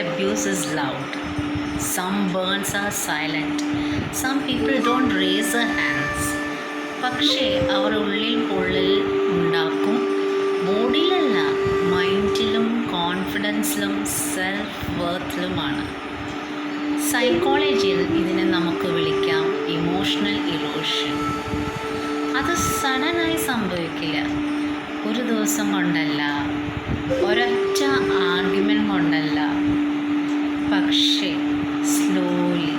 abuse is loud. Some burns are silent. Some people don't raise their hands. പക്ഷേ അവർ ഉള്ളിൽ പൊള്ളൽ ഉണ്ടാക്കും. ബോഡിയിലല്ല, മൈൻഡിലും കോൺഫിഡൻസിലും self വർത്തിലുമാണ്. സൈക്കോളജിയിൽ ഇതിനെ നമുക്ക് വിളിക്കാം ഇമോഷണൽ ഇറോഷൻ. അത് സഡനായി സംഭവിക്കില്ല. ഒരു ദിവസം കൊണ്ടല്ല, ഒരൊറ്റ ആർഗ്യുമെൻ്റ് കൊണ്ടല്ല, പക്ഷേ സ്ലോലി.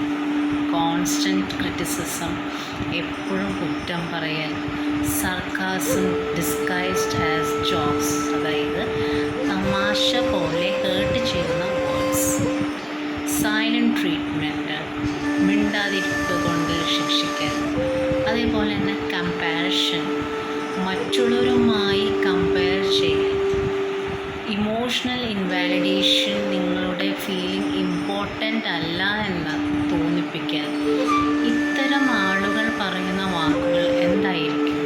കോൺസ്റ്റൻറ്റ് ക്രിറ്റിസിസം, എപ്പോഴും കുറ്റം പറയൽ, സർക്കാസം ഡിസ്ഗൈസ്ഡ് ആസ് ജോക്സ്, അതായത് തമാശ പോലെ ഹേർട്ട് ചെയ്യുന്ന വേർഡ്സ്. സൈലൻറ്റ് ട്രീറ്റ്മെൻറ്റ്, മിണ്ടാതിരിപ്പ് കൊണ്ട് ശിക്ഷിക്കൽ. അതേപോലെ തന്നെ കമ്പാരിഷൻ, മറ്റുള്ളവരുമായി കമ്പയർ ചെയ്യൽ. ഇമോഷണൽ ഇൻവാലിഡേഷൻ, നിങ്ങളുടെ ഫീലിംഗ് ഇമ്പോർട്ടൻ്റ് അല്ല എന്ന് തോന്നിപ്പിക്കൽ. ഇത്തരം ആളുകൾ പറയുന്ന വാക്കുകൾ എന്തായിരിക്കും?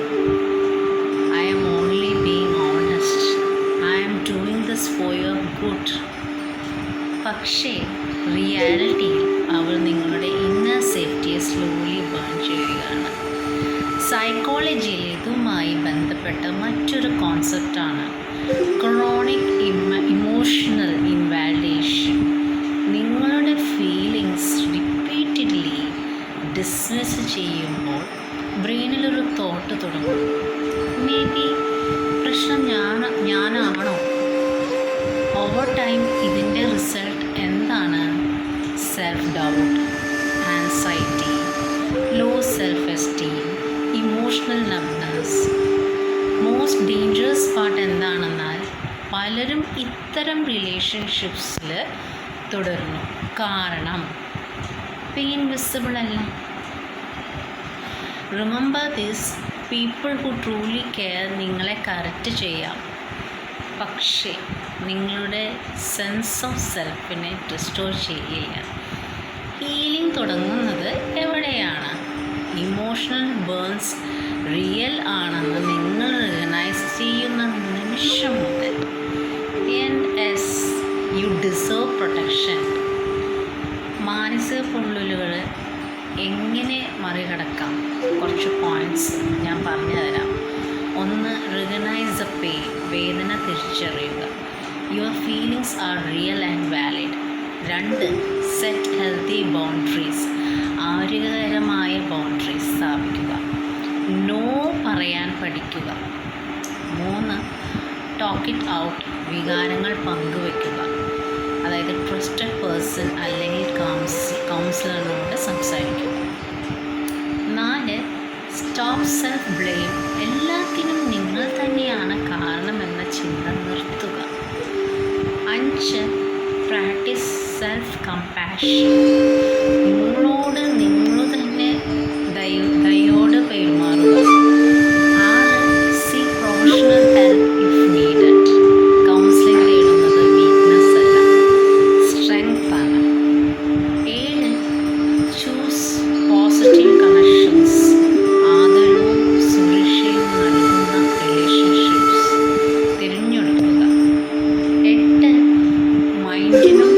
I am only being honest, I am doing this for your good. പക്ഷേ റിയാലിറ്റിയിൽ അവർ നിങ്ങളുടെ ഇന്നർ സേഫ്റ്റിയെ സ്ലോലി ബേൺ ചെയ്യുകയാണ്. സൈക്കോളജിയിൽ ഇതുമായി ബന്ധപ്പെട്ട മറ്റൊരു കോൺസെപ്റ്റാണ് ക്രോണിക് ഇമോഷണൽ ഇൻവാലിഡേഷൻ. നിങ്ങളുടെ ഫീലിങ്സ് റിപ്പീറ്റഡ്ലി ഡിസ്മിസ് ചെയ്യുമ്പോൾ ബ്രെയിനിലൊരു തോട്ട് തുടങ്ങും. മേ ബി പ്രശ്നം ഞാനാണോ? ഓവർ ടൈം ഇതിൻ്റെ റിസൾട്ട് എന്താണ്? Self doubt, anxiety, low self esteem, emotional numbness. Most dangerous part എന്താണെന്നാൽ പലരും ഇത്തരം റിലേഷൻഷിപ്സിൽ തുടരുന്നു. കാരണം പെയിൻ വിസിബിൾ അല്ല. Remember this, people who truly care നിങ്ങളെ കറക്റ്റ് ചെയ്യാം, പക്ഷേ നിങ്ങളുടെ സെൻസ് ഓഫ് സെൽഫിനെ റിസ്റ്റോർ ചെയ്യില്ല. ഹീലിംഗ് തുടങ്ങുന്നത് എവിടെയാണ്? ഇമോഷണൽ ബേൺസ് റിയൽ ആണെന്ന് നിങ്ങൾ റിയലൈസ് ചെയ്യുന്ന നിമിഷം മുതൽ. U deserve protection. മാനസിക പൊള്ളലുകൾ എങ്ങനെ മറികടക്കാം? കുറച്ച് പോയിൻറ്റ്സ് ഞാൻ പറഞ്ഞു തരാം. 1. റിക്കഗ്നൈസ് ദ പെയിൻ, വേദന തിരിച്ചറിയുക. Your feelings are real and valid. 2. Set healthy boundaries, ആരോഗ്യകരമായ ബൗണ്ടറീസ് സ്ഥാപിക്കുക. നോ പറയാൻ പഠിക്കുക. 3. ടോക്ക് ഇറ്റ് ഔട്ട്, വികാരങ്ങൾ പങ്കുവയ്ക്കുക. അതായത് ട്രസ്റ്റഡ് പേഴ്സൺ അല്ലെങ്കിൽ കൗൺസിലറിനോട് സംസാരിക്കുക. 4. സ്റ്റോപ്പ് സെൽഫ് ബ്ലെയിം, എല്ലാത്തിനും നിങ്ങൾ തന്നെയാണ് കാരണമെന്ന ചിന്ത നിർത്തുക. 5. പ്രാക്ടീസ് സെൽഫ് കമ്പാഷൻ, നിങ്ങളോട് നിങ്ങൾ തന്നെ ദയോട് പെരുമാറുക. 6. Seek professional help if needed, counselling തേടുന്നത് വീക്ക്നെസ് അല്ല, സ്ട്രെങ്ത് ആണ്. 7. ചൂസ് പോസിറ്റീവ് കണക്ഷൻസ്, ആദരവും സുരക്ഷയും നൽകുന്ന റിലേഷൻഷിപ്സ് തിരഞ്ഞെടുക്കുക. 8. മൈൻഡിനും